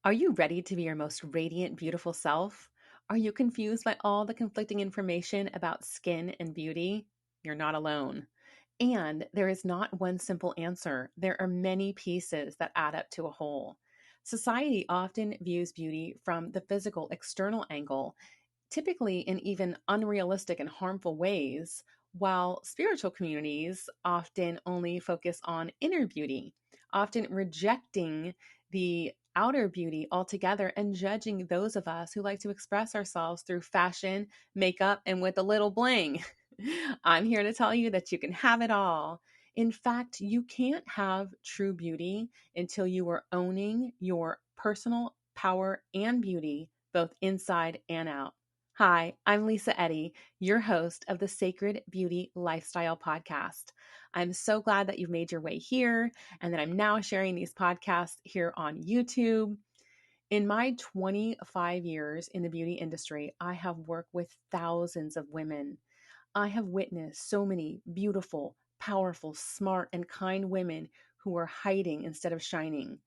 Are you ready to be your most radiant, beautiful self? Are you confused by all the conflicting information about skin and beauty? You're not alone. And there is not one simple answer. There are many pieces that add up to a whole. Society often views beauty from the physical, external angle, typically in even unrealistic and harmful ways, while spiritual communities often only focus on inner beauty, often rejecting the outer beauty altogether and judging those of us who like to express ourselves through fashion, makeup, and with a little bling. I'm here to tell you that you can have it all. In fact, you can't have true beauty until you are owning your personal power and beauty, both inside and out. Hi, I'm Lisa Eddy, your host of the Sacred Beauty Lifestyle Podcast. I'm so glad that you've made your way here and that I'm now sharing these podcasts here on YouTube. In my 25 years in the beauty industry, I have worked with thousands of women. I have witnessed so many beautiful, powerful, smart, and kind women who are hiding instead of shining.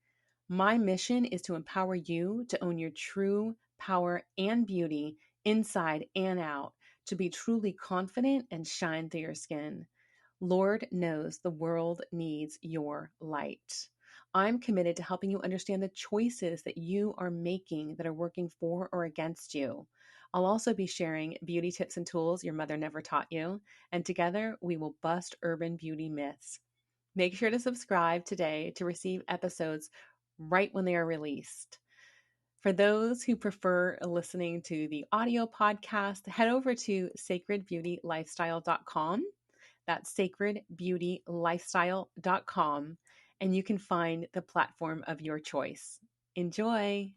My mission is to empower you to own your true power and beauty inside and out, to be truly confident and shine through your skin. Lord knows the world needs your light. I'm committed to helping you understand the choices that you are making that are working for or against you. I'll also be sharing beauty tips and tools your mother never taught you, and together we will bust urban beauty myths. Make sure to subscribe today to receive episodes right when they are released. For those who prefer listening to the audio podcast, head over to sacredbeautylifestyle.com. That's sacredbeautylifestyle.com, and you can find the platform of your choice. Enjoy.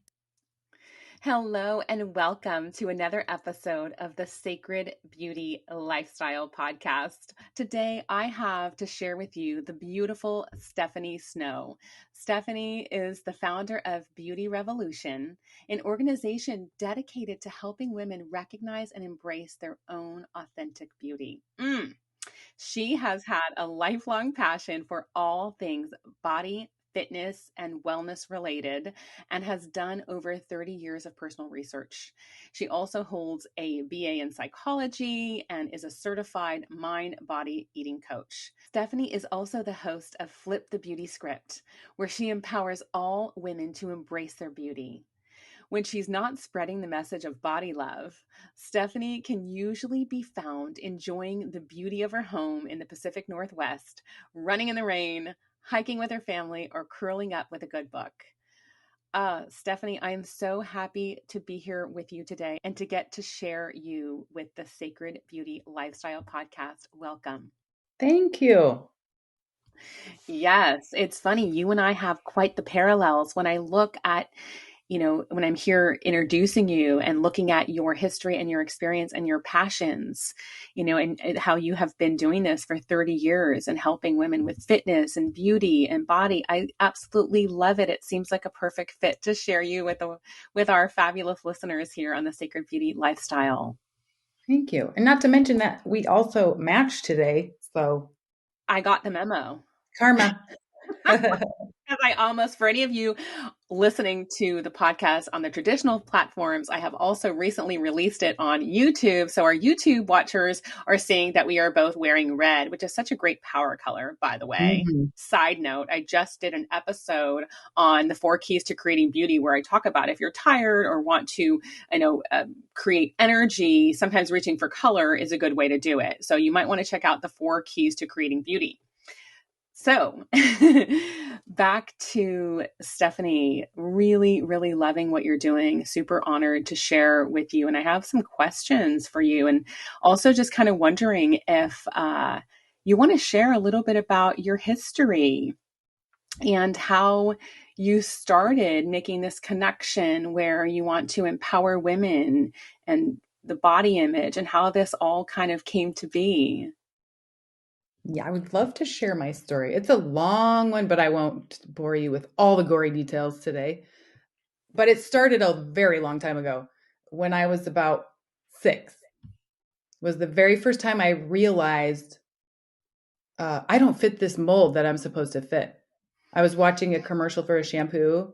Hello, and welcome to another episode of the Sacred Beauty Lifestyle Podcast. Today, I have to share with you the beautiful Stephanie Snow. Stephanie is the founder of Beauty Revolution, an organization dedicated to helping women recognize and embrace their own authentic beauty. She has had a lifelong passion for all things body, fitness, and wellness related, and has done over 30 years of personal research. She also holds a BA in psychology and is a certified mind body eating coach. Stephanie is also the host of Flip the Beauty Script, where she empowers all women to embrace their beauty. When she's not spreading the message of body love, Stephanie can usually be found enjoying the beauty of her home in the Pacific Northwest, running in the rain, hiking with her family, or curling up with a good book. Stephanie, I am so happy to be here with you today and to get to share you with the Sacred Beauty Lifestyle Podcast. Welcome. Thank you. Yes, it's funny. You and I have quite the parallels. When I look at, when I'm here introducing you and looking at your history and your experience and your passions, and how you have been doing this for 30 years and helping women with fitness and beauty and body. I absolutely love it. It seems like a perfect fit to share you with our fabulous listeners here on the Sacred Beauty Lifestyle. Thank you. And not to mention that we also matched today. So I got the memo. karma. I almost, for any of you listening to the podcast on the traditional platforms, I have also recently released it on YouTube. So our YouTube watchers are seeing that we are both wearing red, which is such a great power color, by the way. Mm-hmm. Side note, I just did an episode on the 4 keys to creating beauty where I talk about if you're tired or want to, create energy, sometimes reaching for color is a good way to do it. So you might want to check out the 4 keys to creating beauty. So back to Stephanie, really, really loving what you're doing. Super honored to share with you. And I have some questions for you. And also just kind of wondering if you want to share a little bit about your history and how you started making this connection where you want to empower women and the body image and how this all kind of came to be. Yeah, I would love to share my story. It's a long one, but I won't bore you with all the gory details today. But it started a very long time ago when I was about 6. Was the very first time I realized I don't fit this mold that I'm supposed to fit. I was watching a commercial for a shampoo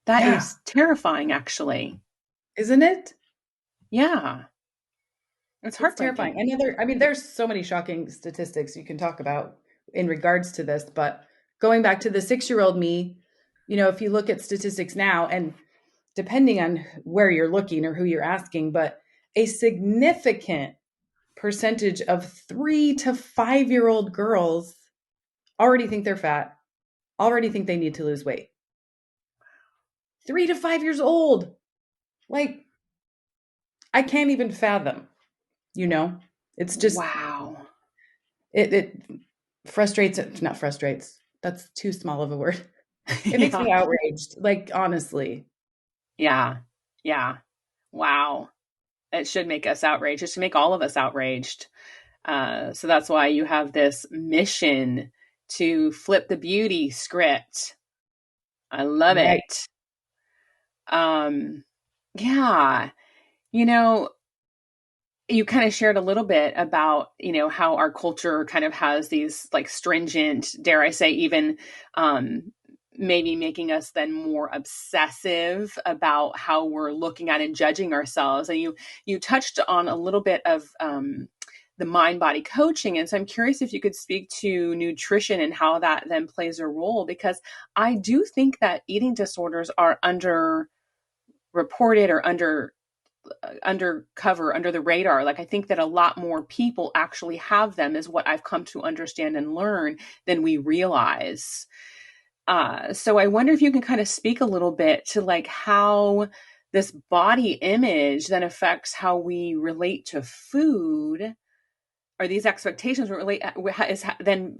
That Yeah, is terrifying, actually. isn't it? Yeah, it's It's terrifying. heartbreaking. I mean, there's so many shocking statistics you can talk about in regards to this, but going back to the 6-year-old me, if you look at statistics now, and depending on where you're looking or who you're asking, but a significant percentage of 3 to 5-year-old girls already think they're fat, already think they need to lose weight. 3 to 5 years old. Like, I can't even fathom, you know? It's just, Wow. it frustrates, not frustrates. That's too small of a word. It makes Yeah. me outraged, like, honestly. Yeah. Yeah. Wow. It should make us outraged. It should make all of us outraged. So that's why you have this mission to flip the beauty script. I love Right. it. Um, yeah. You know, you kind of shared a little bit about, how our culture kind of has these like stringent, dare I say, even um, maybe making us then more obsessive about how we're looking at and judging ourselves. And you touched on a little bit of the mind body coaching. And so I'm curious if you could speak to nutrition and how that then plays a role, because I do think that eating disorders are under reported or undercover, under the radar. Like, I think that a lot more people actually have them, is what I've come to understand and learn, than we realize. So I wonder if you can kind of speak a little bit to like how this body image then affects how we relate to food, or these expectations relate is then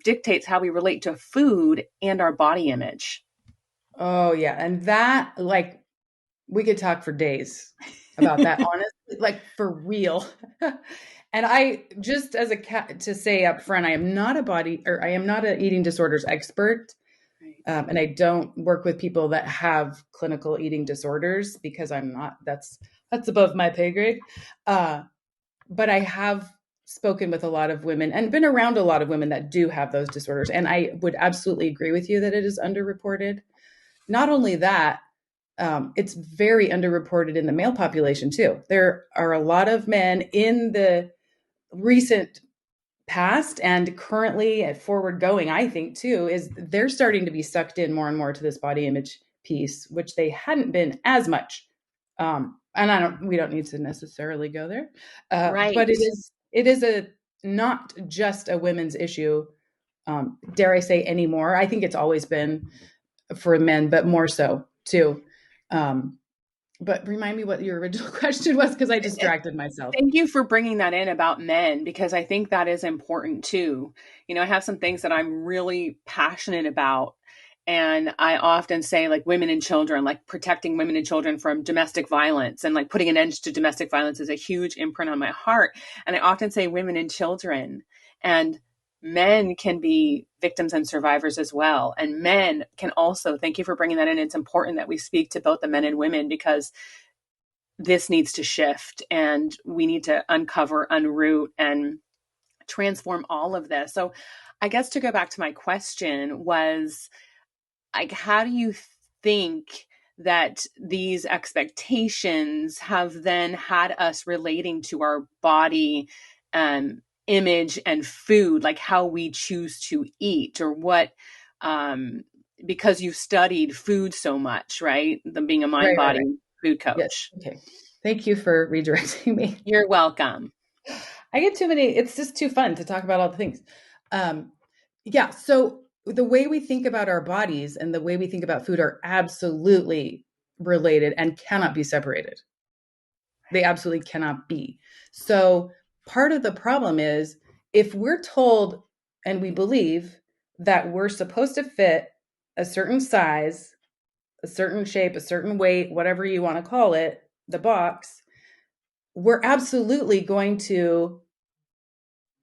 dictates how we relate to food and our body image. Oh, yeah. And that, like, we could talk for days about that, honestly, like, for real. And I just as a cat to say up front, I am not an eating disorders expert. Right. And I don't work with people that have clinical eating disorders because I'm not, that's above my pay grade. Uh, but I have spoken with a lot of women and been around a lot of women that do have those disorders. And I would absolutely agree with you that it is underreported. Not only that, it's very underreported in the male population too. There are a lot of men in the recent past and currently at forward going, I think too, is they're starting to be sucked in more and more to this body image piece, which they hadn't been as much. And we don't need to necessarily go there, but Right. it is a not just a women's issue. Dare I say anymore? I think it's always been for men, but more so too. Um, but remind me what your original question was because I distracted myself. Thank you for bringing that in about men, because I think that is important too. I have some things that I'm really passionate about. And I often say, like, women and children, like protecting women and children from domestic violence, and like putting an end to domestic violence is a huge imprint on my heart. And I often say women and children, and men can be victims and survivors as well. And men can also, thank you for bringing that in. It's important that we speak to both the men and women, because this needs to shift, and we need to uncover, unroot, and transform all of this. So I guess to go back to my question was, like, how do you think that these expectations have then had us relating to our body image and food, like how we choose to eat, or what um because you've studied food so much, right? Them being a mind Right, right, body right. food Yes. coach. Okay. Thank you for redirecting me. You're welcome. I get too many, it's just too fun to talk about all the things. Um, yeah. So the way we think about our bodies and the way we think about food are absolutely related and cannot be separated. They absolutely cannot be. So part of the problem is if we're told and we believe that we're supposed to fit a certain size, a certain shape, a certain weight, whatever you want to call it, the box, we're absolutely going to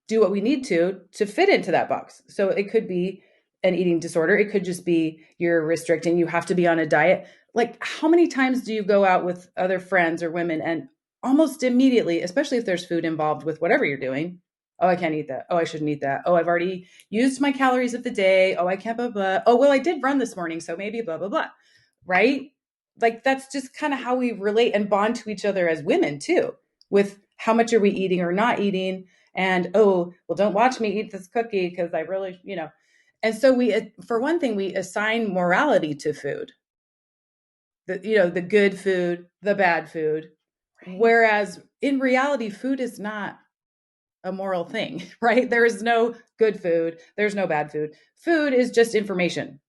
do what we need to fit into that box. So it could be an eating disorder. It could just be you're restricting, you have to be on a diet. Like, how many times do you go out with other friends or women and almost immediately, especially if there's food involved with whatever you're doing, oh, I can't eat that. Oh, I shouldn't eat that. Oh, I've already used my calories of the day. Oh, I can't, blah, blah. Oh, well, I did run this morning. So maybe blah, blah, blah. right? Like that's just kind of how we relate and bond to each other as women too, with how much are we eating or not eating. And oh, well, don't watch me eat this cookie because I really, And so we, for one thing, we assign morality to food, the good food, the bad food. Right. Whereas in reality, food is not a moral thing, right? There is no good food. There's no bad food. Food is just information.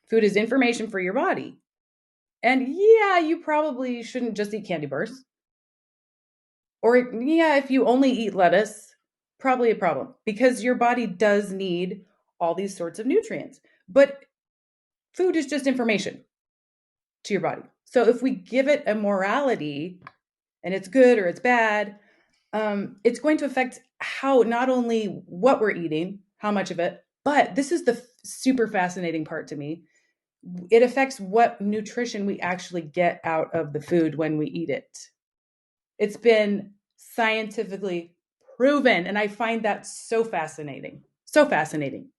Food is information for your body. And yeah, you probably shouldn't just eat candy bars. Or yeah, if you only eat lettuce, probably a problem because your body does need all these sorts of nutrients. But food is just information to your body. So if we give it a morality and it's good or it's bad, it's going to affect how not only what we're eating, how much of it, but this is the super fascinating part to me. It affects what nutrition we actually get out of the food when we eat it. It's been scientifically proven, and I find that so fascinating. So fascinating.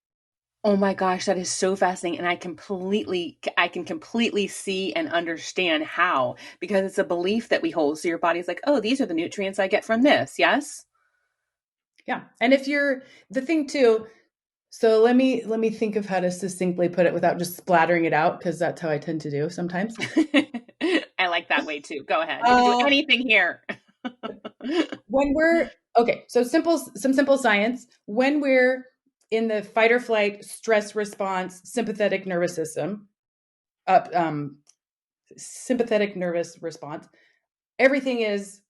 Oh my gosh, that is so fascinating. And I can completely see and understand how, because it's a belief that we hold. So your body's like, oh, these are the nutrients I get from this. Yes. Yeah. And if you're the thing too, so let me think of how to succinctly put it without just splattering it out because that's how I tend to do sometimes. I like that way too. Go ahead. You can do Uh, anything here. when we're okay, so some simple science. When we're in the fight or flight stress response sympathetic nervous system, up sympathetic nervous response, everything is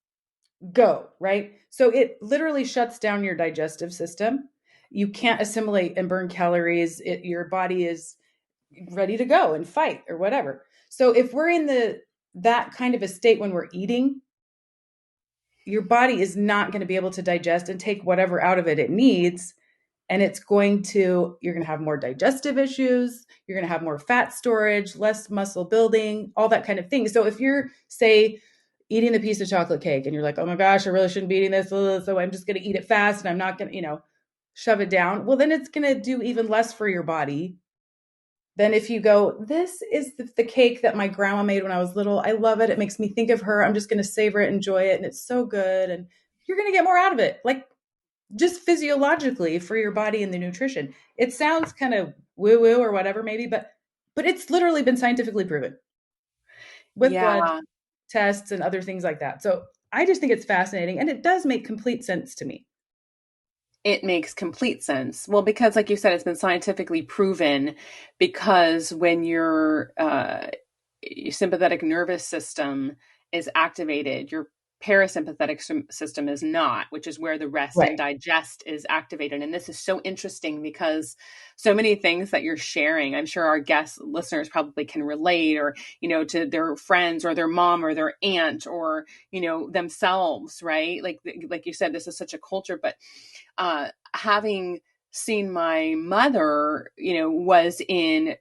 go, right? So it literally shuts down your digestive system. You can't assimilate and burn calories. Your body is ready to go and fight or whatever. So if we're in that kind of a state when we're eating, your body is not going to be able to digest and take whatever out of it needs, and you're going to have more digestive issues, you're going to have more fat storage, less muscle building, all that kind of thing. So if you're, say, eating a piece of chocolate cake and you're like, oh my gosh, I really shouldn't be eating this, so I'm just going to eat it fast and I'm not going to shove it down, well then it's going to do even less for your body than if you go, this is the cake that my grandma made when I was little, I love it, it makes me think of her, I'm just going to savor it, enjoy it, and it's so good, and you're going to get more out of it, like just physiologically for your body and the nutrition. It sounds kind of woo woo or whatever, maybe, but it's literally been scientifically proven with blood Yeah. tests and other things like that. So I just think it's fascinating and it does make complete sense to me. It makes complete sense. Well, because like you said, it's been scientifically proven because when your sympathetic nervous system is activated, your parasympathetic system is not, which is where the rest and Right. digest is activated. And this is so interesting because so many things that you're sharing, I'm sure our guest listeners probably can relate or, to their friends or their mom or their aunt or, themselves, right? Like you said, this is such a culture, but having seen my mother, was in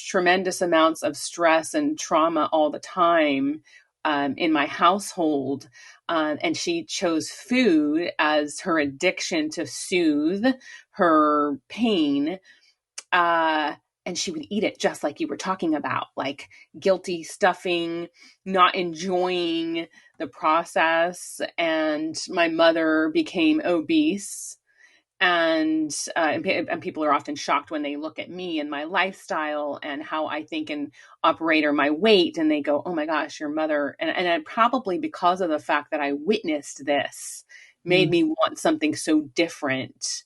tremendous amounts of stress and trauma all the time in my household. And she chose food as her addiction to soothe her pain. Uh, and she would eat it just like you were talking about, like guilty stuffing, not enjoying the process. And my mother became obese and people are often shocked when they look at me and my lifestyle and how I think and operate or my weight, and they go, "Oh my gosh, your mother!" And probably because of the fact that I witnessed this, made Mm. me want something so different.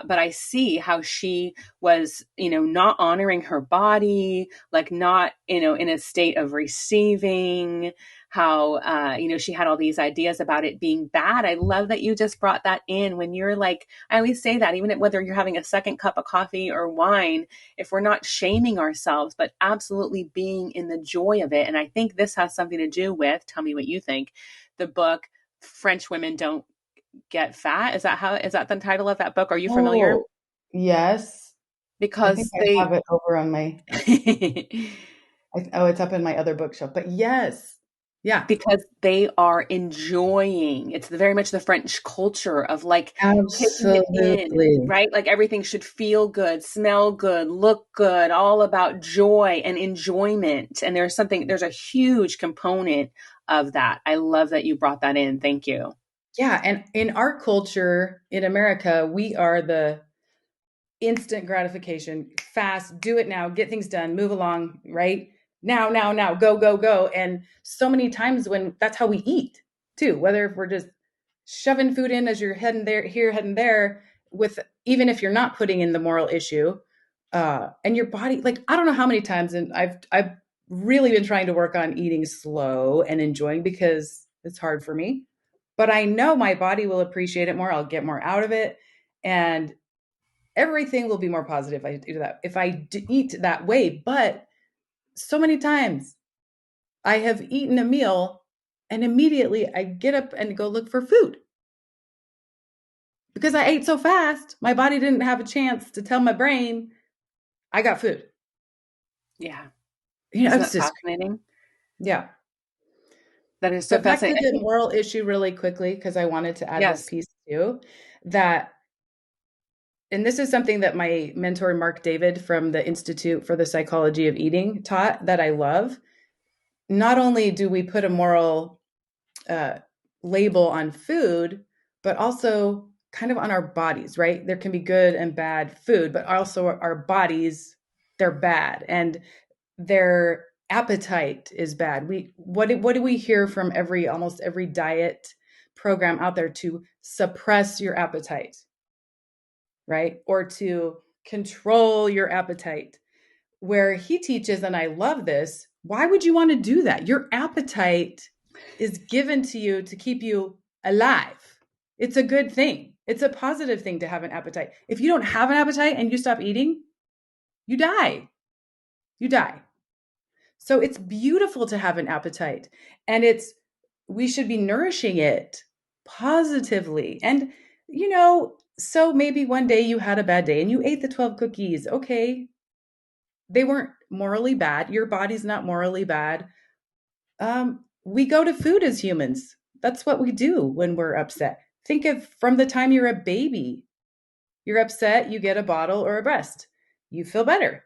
But I see how she was, not honoring her body, like not, in a state of receiving, how she had all these ideas about it being bad. I love that you just brought that in when you're like, I always say that even whether you're having a second cup of coffee or wine, if we're not shaming ourselves but absolutely being in the joy of it. And I think this has something to do with, tell me what you think, the book French Women Don't Get Fat. Is that the title of that book? Are you familiar? Oh, yes. I think Because I have it over on my, oh, it's up in my other bookshelf. But yes, Yeah, because they are enjoying. It's very much the French culture of like taking it in, absolutely. right? Like everything should feel good, smell good, look good, all about joy and enjoyment. And there's a huge component of that. I love that you brought that in. Thank you. Yeah, and in our culture in America, we are the instant gratification, fast, do it now, get things done, move along, right? Now, now, now, go, go, go. And so many times when that's how we eat too, whether if we're just shoving food in as you're heading there, here, heading there, with even if you're not putting in the moral issue, and your body, like I don't know how many times, and I've really been trying to work on eating slow and enjoying because it's hard for me. But I know my body will appreciate it more. I'll get more out of it. And everything will be more positive if I do that. If I eat that way, but so many times I have eaten a meal and immediately I get up and go look for food because I ate so fast. My body didn't have a chance to tell my brain I got food. Yeah. Isn't It's that just fascinating? yeah. That is so But back to fascinating. I the think, moral issue really quickly because I wanted to add this yes. piece too that and this is something that my mentor Mark David from the Institute for the Psychology of Eating taught that I love. Not only do we put a moral uh, label on food, but also kind of on our bodies, right? There can be good and bad food, but also our bodies, they're bad and their appetite is bad. What do we hear from every almost every diet program out there to suppress your appetite, right? Or to control your appetite. Where he teaches, and I love this, why would you want to do that? Your appetite is given to you to keep you alive. It's a good thing. It's a positive thing to have an appetite. If you don't have an appetite and you stop eating, you die. You die. So it's beautiful to have an appetite and we should be nourishing it positively. And, so maybe one day you had a bad day and you ate the 12 cookies. Okay, they weren't morally bad. Your body's not morally bad. We go to food as humans. That's what we do when we're upset. Think of from the time you're a baby. You're upset, you get a bottle or a breast. You feel better.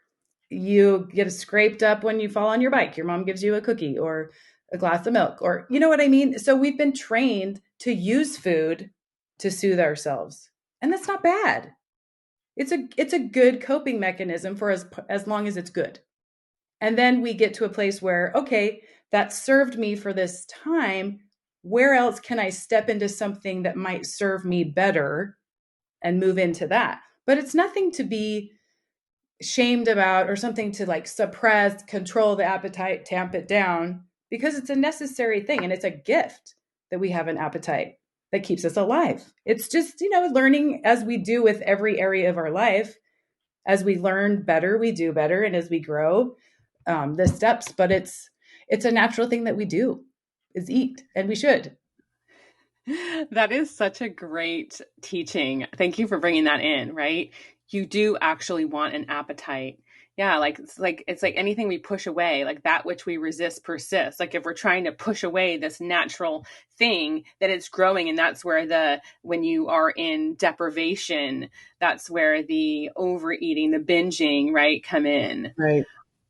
You get scraped up when you fall on your bike. Your mom gives you a cookie or a glass of milk, or you know what I mean? So we've been trained to use food to soothe ourselves. And that's not bad. It's a good coping mechanism for as long as it's good. And then we get to a place where, okay, that served me for this time. Where else can I step into something that might serve me better and move into that? But it's nothing to be shamed about or something to like suppress, control the appetite, tamp it down, because it's a necessary thing and it's a gift that we have an appetite that keeps us alive. It's just, learning as we do with every area of our life. As we learn better, we do better. And as we grow, the steps, but it's a natural thing that we do is eat, and we should. That is such a great teaching. Thank you for bringing that in, right? You do actually want an appetite. Yeah, like it's like anything we push away, like that which we resist persists. Like if we're trying to push away this natural thing, that it's growing, and that's where the when you are in deprivation, that's where the overeating, the binging, right, come in. Right.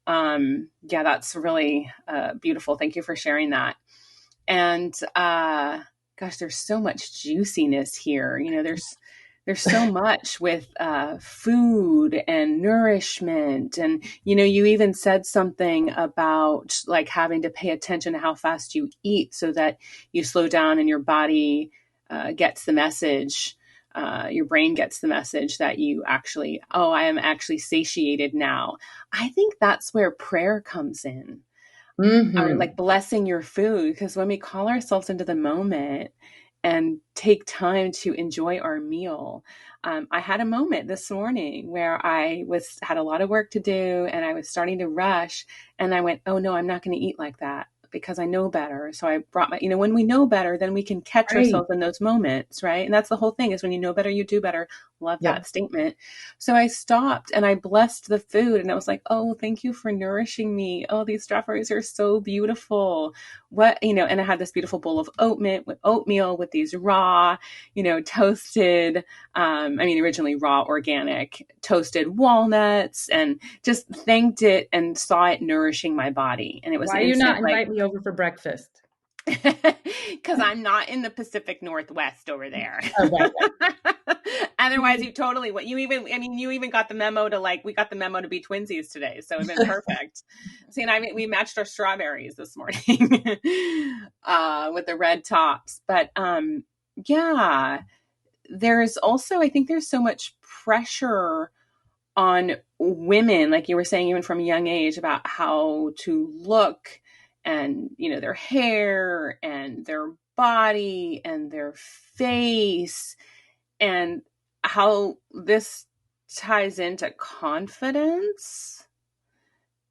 Yeah, that's really beautiful. Thank you for sharing that. And gosh, there's so much juiciness here. There's so much with food and nourishment, and you even said something about like having to pay attention to how fast you eat so that you slow down and your body gets the message. Your brain gets the message that you actually, oh, I am actually satiated now. I think that's where prayer comes in, or like Mm-hmm. blessing your food, because when we call ourselves into the moment and take time to enjoy our meal. I had a moment this morning where I had a lot of work to do and I was starting to rush, and I went, oh no, I'm not going to eat like that. because I know better. So I brought my, when we know better, then we can catch Right. ourselves in those moments, right? And that's the whole thing, is when you know better, you do better. Love that Yep. statement. So I stopped and I blessed the food, and I was like, oh, thank you for nourishing me. Oh, these strawberries are so beautiful. And I had this beautiful bowl of oatmeal with these raw, toasted, originally raw organic toasted walnuts, and just thanked it and saw it nourishing my body. And it was Why you not instant, like, invite me over for breakfast? because I'm not in the Pacific Northwest over there. Oh, right, Otherwise, you even got the memo to, like, we got the memo to be twinsies today. So it'd been right. perfect. See, and we matched our strawberries this morning with the red tops. But yeah, there's also, I think there's so much pressure on women, like you were saying, even from a young age, about how to look, and their hair and their body and their face, and how this ties into confidence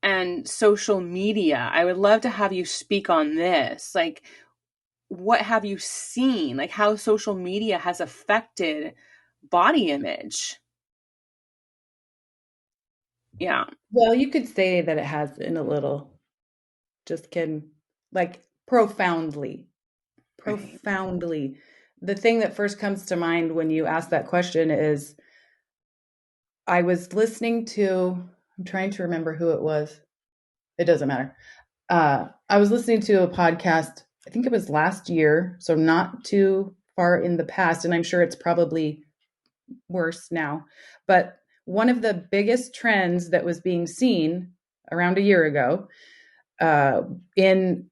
and social media. I would love to have you speak on this. Like, what have you seen, like how social media has affected body image? Yeah. Well, you could say that it has in a little. Just kidding. Like profoundly, Right. profoundly. The thing that first comes to mind when you ask that question is I was listening to, I'm trying to remember who it was. It doesn't matter. I was listening to a podcast, I think it was last year, so not too far in the past, and I'm sure it's probably worse now. But one of the biggest trends that was being seen around a year ago in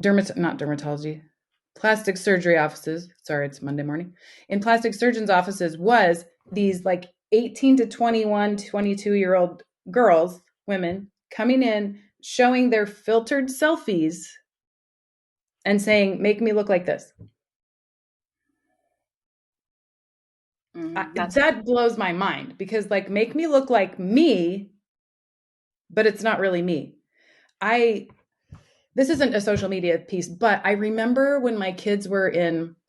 not dermatology, plastic surgery offices. Sorry, it's Monday morning. In plastic surgeons' offices was these like 18 to 21, 22-year-old girls, women coming in, showing their filtered selfies and saying, make me look like this. That's That blows my mind because, like, make me look like me, but it's not really me. This isn't a social media piece, but I remember when my kids were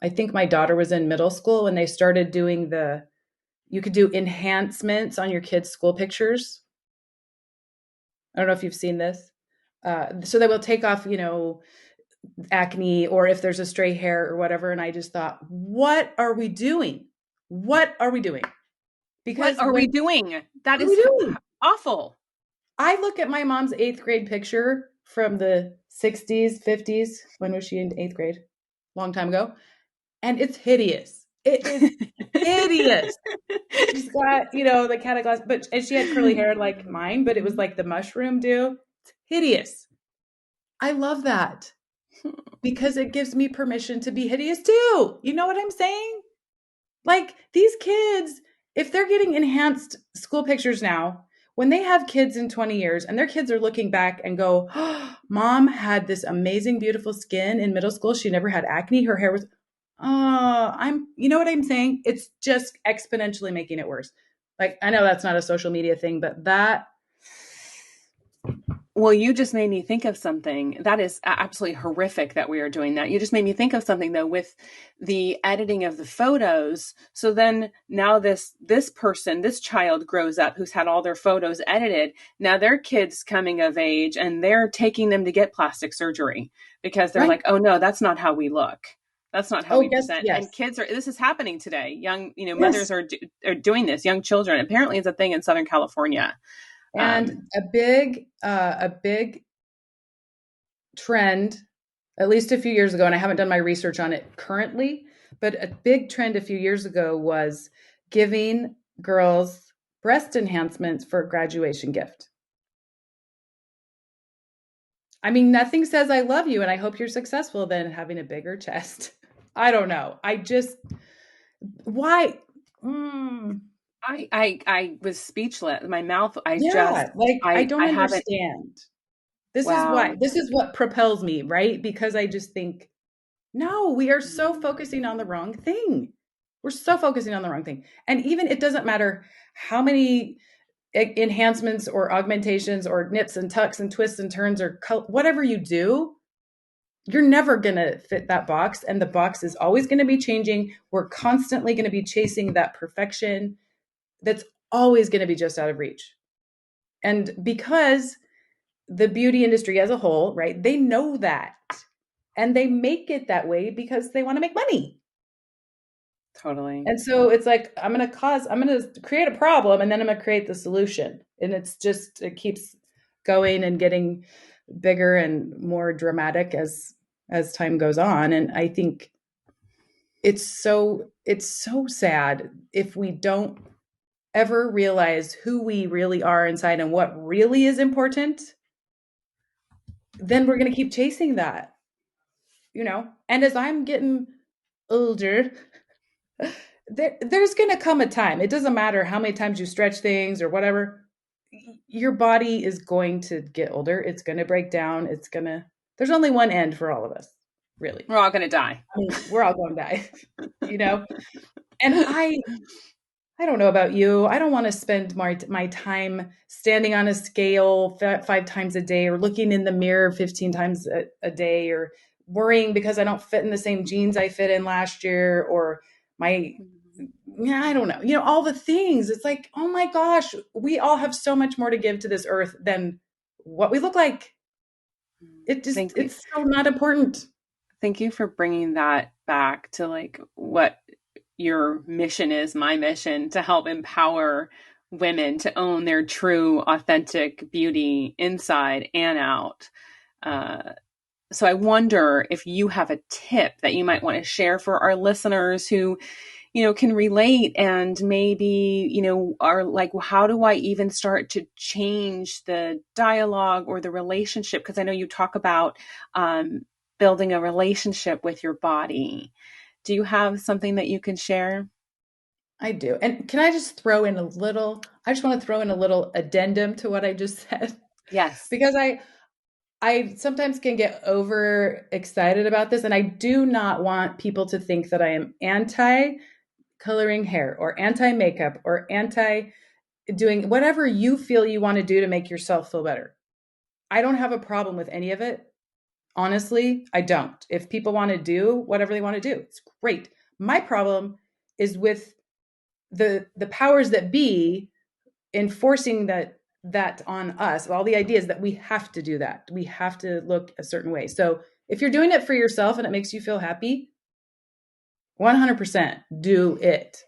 I think my daughter was in middle school when they started doing you could do enhancements on your kids' school pictures. I don't know if you've seen this. So they will take off, acne or if there's a stray hair or whatever. And I just thought, what are we doing? What are we doing? What Because are we doing? That what are we is doing? awful. I look at my mom's eighth grade picture from the 60s, 50s. When was she in eighth grade? Long time ago. And it's hideous. It is hideous. She's got, the cat of glass, and she had curly hair like mine, but it was like the mushroom do. It's hideous. I love that because it gives me permission to be hideous too. You know what I'm saying? Like these kids, if they're getting enhanced school pictures now, when they have kids in 20 years and their kids are looking back and go, oh, mom had this amazing, beautiful skin in middle school. She never had acne. Her hair was, you know what I'm saying? It's just exponentially making it worse. Like, I know that's not a social media thing, but that. Well, you just made me think of something that is absolutely horrific that we are doing that. You just made me think of something though with the editing of the photos. So then now this person, this child grows up who's had all their photos edited. Now their kids coming of age and they're taking them to get plastic surgery because they're Right. like, "Oh no, that's not how we look. That's not how Oh, we yes, present." yes, And this is happening today. Young, yes. mothers are doing this, young children. Apparently it's a thing in Southern California. And a big trend, at least a few years ago, and I haven't done my research on it currently, but a big trend a few years ago was giving girls breast enhancements for a graduation gift. I mean, nothing says I love you and I hope you're successful than having a bigger chest. I don't know. Why? Mm, I was speechless. My mouth, yeah, like I don't I haven't. understand. This is why. Wow. This is what propels me, right? Because I just think, no, we are so focusing on the wrong thing. We're so focusing on the wrong thing. And even it doesn't matter how many enhancements or augmentations or nips and tucks and twists and turns or whatever you do, You're never going to fit that box, and the box is always going to be changing. We're constantly going to be chasing that perfection that's always going to be just out of reach. And because the beauty industry as a whole, right, they know that. And they make it that way because they want to make money. Totally. And so it's like, I'm going to create a problem, and then I'm going to create the solution. And it keeps going and getting bigger and more dramatic as time goes on. And I think it's so sad if we don't ever realize who we really are inside and what really is important. Then we're going to keep chasing that, and as I'm getting older, there's going to come a time, it doesn't matter how many times you stretch things or whatever, your body is going to get older, it's going to break down, there's only one end for all of us, really. We're all going to die. I mean, we're all going to die, you know and I don't know about you. I don't want to spend my time standing on a scale 5 times a day, or looking in the mirror 15 times a day, or worrying because I don't fit in the same jeans I fit in last year, or my, yeah, I don't know. All the things. It's like, oh my gosh, we all have so much more to give to this earth than what we look like. Thank you. It's so not important. Thank you for bringing that back to like what your mission is, my mission, to help empower women to own their true, authentic beauty inside and out. So I wonder if you have a tip that you might want to share for our listeners who, can relate and maybe, are like, well, how do I even start to change the dialogue or the relationship? Because I know you talk about building a relationship with your body. Do you have something that you can share? I do. And can I just throw in a little, I just want to throw in a little addendum to what I just said. Yes. Because I sometimes can get over excited about this, and I do not want people to think that I am anti coloring hair or anti makeup or anti doing whatever you feel you want to do to make yourself feel better. I don't have a problem with any of it. Honestly, I don't. If people want to do whatever they want to do, it's great. My problem is with the powers that be enforcing that on us, all the ideas that we have to do that. We have to look a certain way. So if you're doing it for yourself and it makes you feel happy, 100% do it.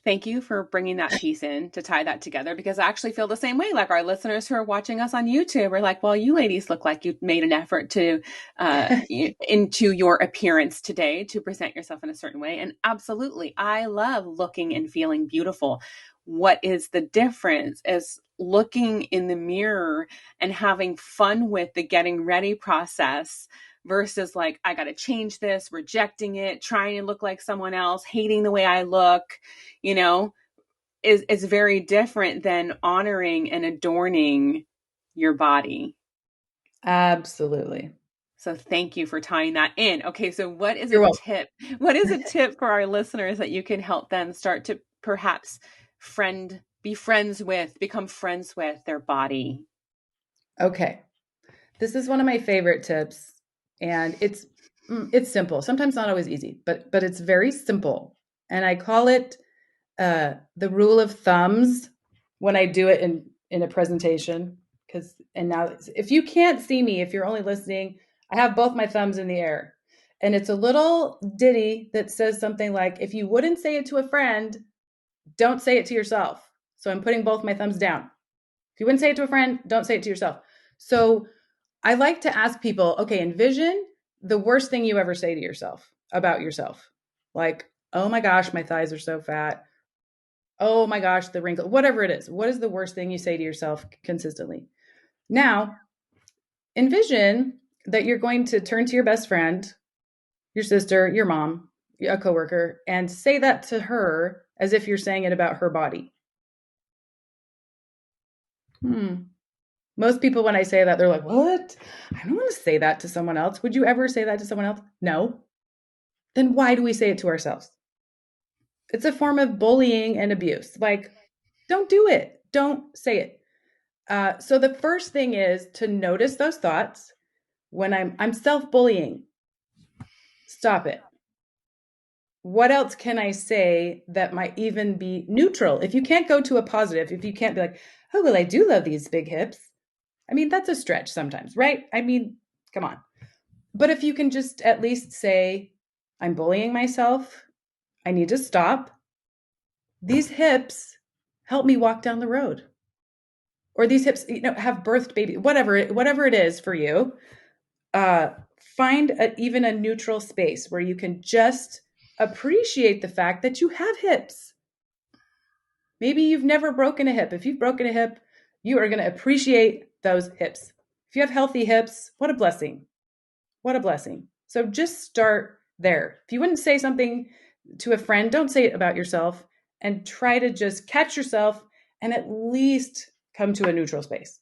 Thank you for bringing that piece in to tie that together, because I actually feel the same way. Like our listeners who are watching us on YouTube are like, well, you ladies look like you made an effort to into your appearance today to present yourself in a certain way. And absolutely, I love looking and feeling beautiful. What is the difference is looking in the mirror and having fun with the getting ready process versus like, I got to change this, rejecting it, trying to look like someone else, hating the way I look, you know, is very different than honoring and adorning your body. Absolutely. So thank you for tying that in. Okay, so what is a You're welcome. tip? What is a tip for our listeners that you can help them start to perhaps become friends with their body? Okay. This is one of my favorite tips, and it's simple. Sometimes not always easy, but it's very simple. And I call it the rule of thumbs when I do it in a presentation. And now, if you can't see me, if you're only listening, I have both my thumbs in the air, and it's a little ditty that says something like, "If you wouldn't say it to a friend, don't say it to yourself." So I'm putting both my thumbs down. If you wouldn't say it to a friend, don't say it to yourself. So I like to ask people, okay, envision the worst thing you ever say to yourself about yourself. Like, oh my gosh, my thighs are so fat. Oh my gosh, the wrinkle, whatever it is. What is the worst thing you say to yourself consistently? Now, envision that you're going to turn to your best friend, your sister, your mom, a coworker, and say that to her as if you're saying it about her body. Most people, when I say that, they're like, what? I don't want to say that to someone else. Would you ever say that to someone else? No. Then why do we say it to ourselves? It's a form of bullying and abuse. Like, don't do it. Don't say it. So the first thing is to notice those thoughts. when I'm self-bullying, stop it. What else can I say that might even be neutral? If you can't go to a positive, if you can't be like, oh, well, I do love these big hips. I mean, that's a stretch sometimes, right? I mean, come on. But if you can just at least say, I'm bullying myself, I need to stop. These hips help me walk down the road. Or these hips, have birthed baby, whatever it is for you. Uh, find even a neutral space where you can just appreciate the fact that you have hips. Maybe you've never broken a hip. If you've broken a hip, you are going to appreciate those hips. If you have healthy hips, what a blessing. What a blessing. So just start there. If you wouldn't say something to a friend, don't say it about yourself, and try to just catch yourself and at least come to a neutral space.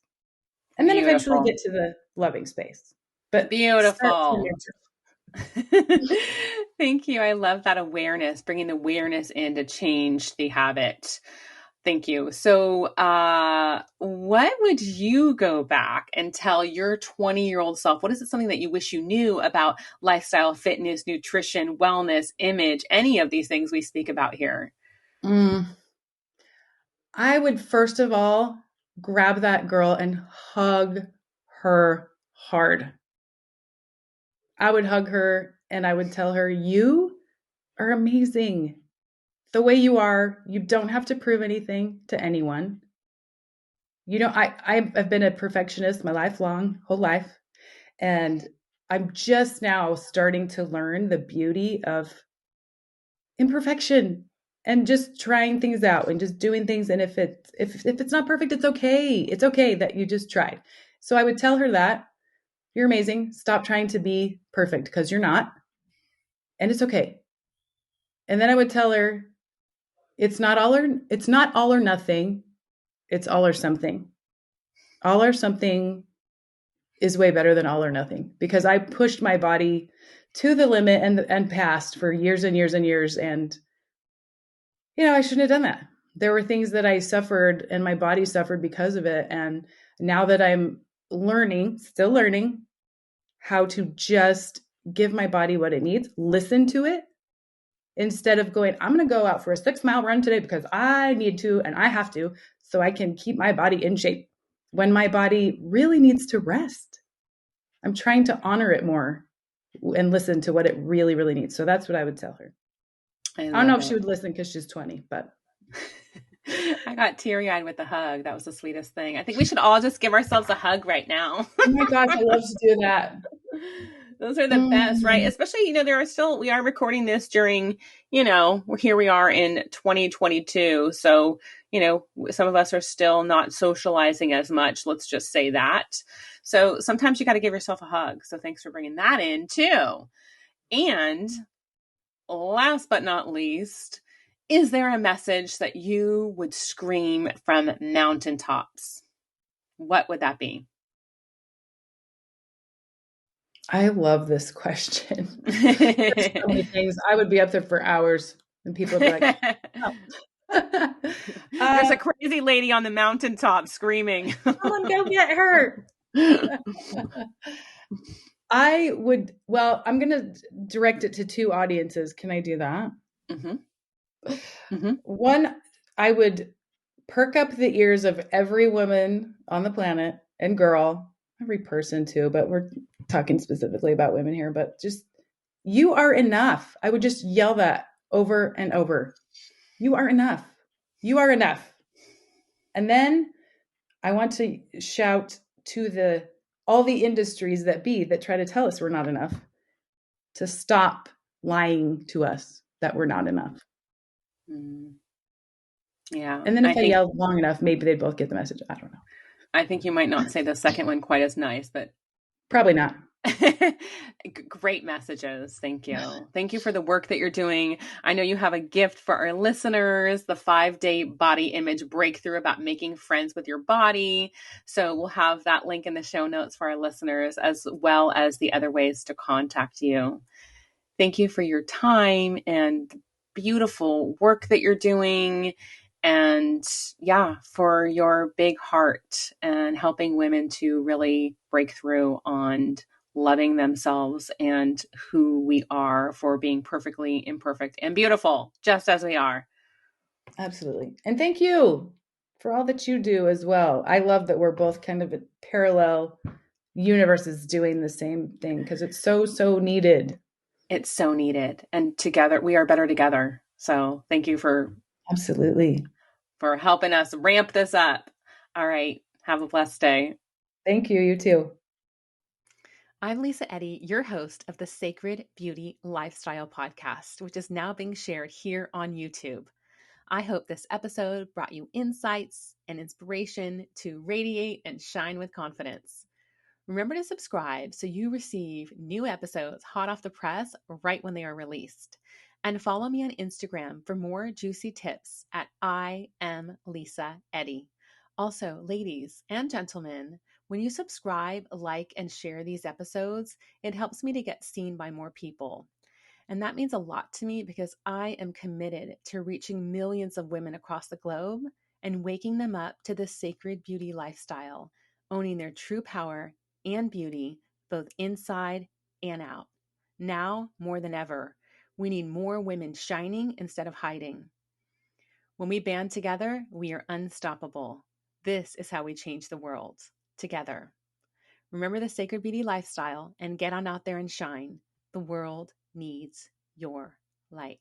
And then eventually Beautiful. get to the loving space. But start to Beautiful. neutral. Thank you. I love that awareness, bringing the awareness in to change the habit. Thank you. So, what would you go back and tell your 20-year-old self? What is it something that you wish you knew about lifestyle, fitness, nutrition, wellness, image, any of these things we speak about here? Mm. I would first of all grab that girl and hug her hard. I would hug her and I would tell her, you are amazing. The way you are, you don't have to prove anything to anyone. I've been a perfectionist my whole life. And I'm just now starting to learn the beauty of imperfection and just trying things out and just doing things. And if it's not perfect, it's okay. It's okay that you just tried. So I would tell her that you're amazing. Stop trying to be perfect because you're not. And it's okay. And then I would tell her it's not all or nothing. It's all or something. All or something is way better than all or nothing because I pushed my body to the limit and past for years and years and years. And, I shouldn't have done that. There were things that I suffered and my body suffered because of it. And now that I'm still learning how to just give my body what it needs, listen to it instead of going, I'm going to go out for a 6-mile run today because I need to and I have to so I can keep my body in shape when my body really needs to rest. I'm trying to honor it more and listen to what it really, really needs. So that's what I would tell her. I don't know if she would listen because she's 20, but. I got teary-eyed with the hug. That was the sweetest thing. I think we should all just give ourselves a hug right now. Oh my gosh, I love to do that. Those are the best, right? Especially, we are recording this during, here we are in 2022. So, some of us are still not socializing as much. Let's just say that. So sometimes you got to give yourself a hug. So thanks for bringing that in too. And last but not least, is there a message that you would scream from mountaintops? What would that be? I love this question. There's so many things. I would be up there for hours and people would be like, oh. There's a crazy lady on the mountaintop screaming. Someone go get her. I'm going to direct it to two audiences. Can I do that? Mm-hmm. Mm-hmm. One, I would perk up the ears of every woman on the planet and girl, every person too, but we're talking specifically about women here, but just, you are enough. I would just yell that over and over. You are enough. You are enough. And then I want to shout to all the industries that try to tell us we're not enough to stop lying to us that we're not enough. Mm. Yeah. And then if I yelled long enough, maybe they'd both get the message. I don't know. I think you might not say the second one quite as nice, but probably not. Great messages. Thank you. Thank you for the work that you're doing. I know you have a gift for our listeners, the 5-day body image breakthrough about making friends with your body. So we'll have that link in the show notes for our listeners, as well as the other ways to contact you. Thank you for your time and beautiful work that you're doing. And for your big heart and helping women to really break through on loving themselves and who we are for being perfectly imperfect and beautiful, just as we are. Absolutely. And thank you for all that you do as well. I love that we're both kind of at parallel universes doing the same thing because it's so, so needed. It's so needed. And together, we are better together. So thank you Absolutely. for helping us ramp this up. All right. Have a blessed day. Thank you. You too. I'm Lisa Eddy, your host of the Sacred Beauty Lifestyle Podcast, which is now being shared here on YouTube. I hope this episode brought you insights and inspiration to radiate and shine with confidence. Remember to subscribe so you receive new episodes hot off the press right when they are released. And follow me on Instagram for more juicy tips at I am Lisa Eddy. Also, ladies and gentlemen, when you subscribe, like, and share these episodes, it helps me to get seen by more people. And that means a lot to me because I am committed to reaching millions of women across the globe and waking them up to this sacred beauty lifestyle, owning their true power and beauty, both inside and out. Now more than ever, we need more women shining instead of hiding. When we band together, we are unstoppable. This is how we change the world together. Remember the sacred beauty lifestyle and get on out there and shine. The world needs your light.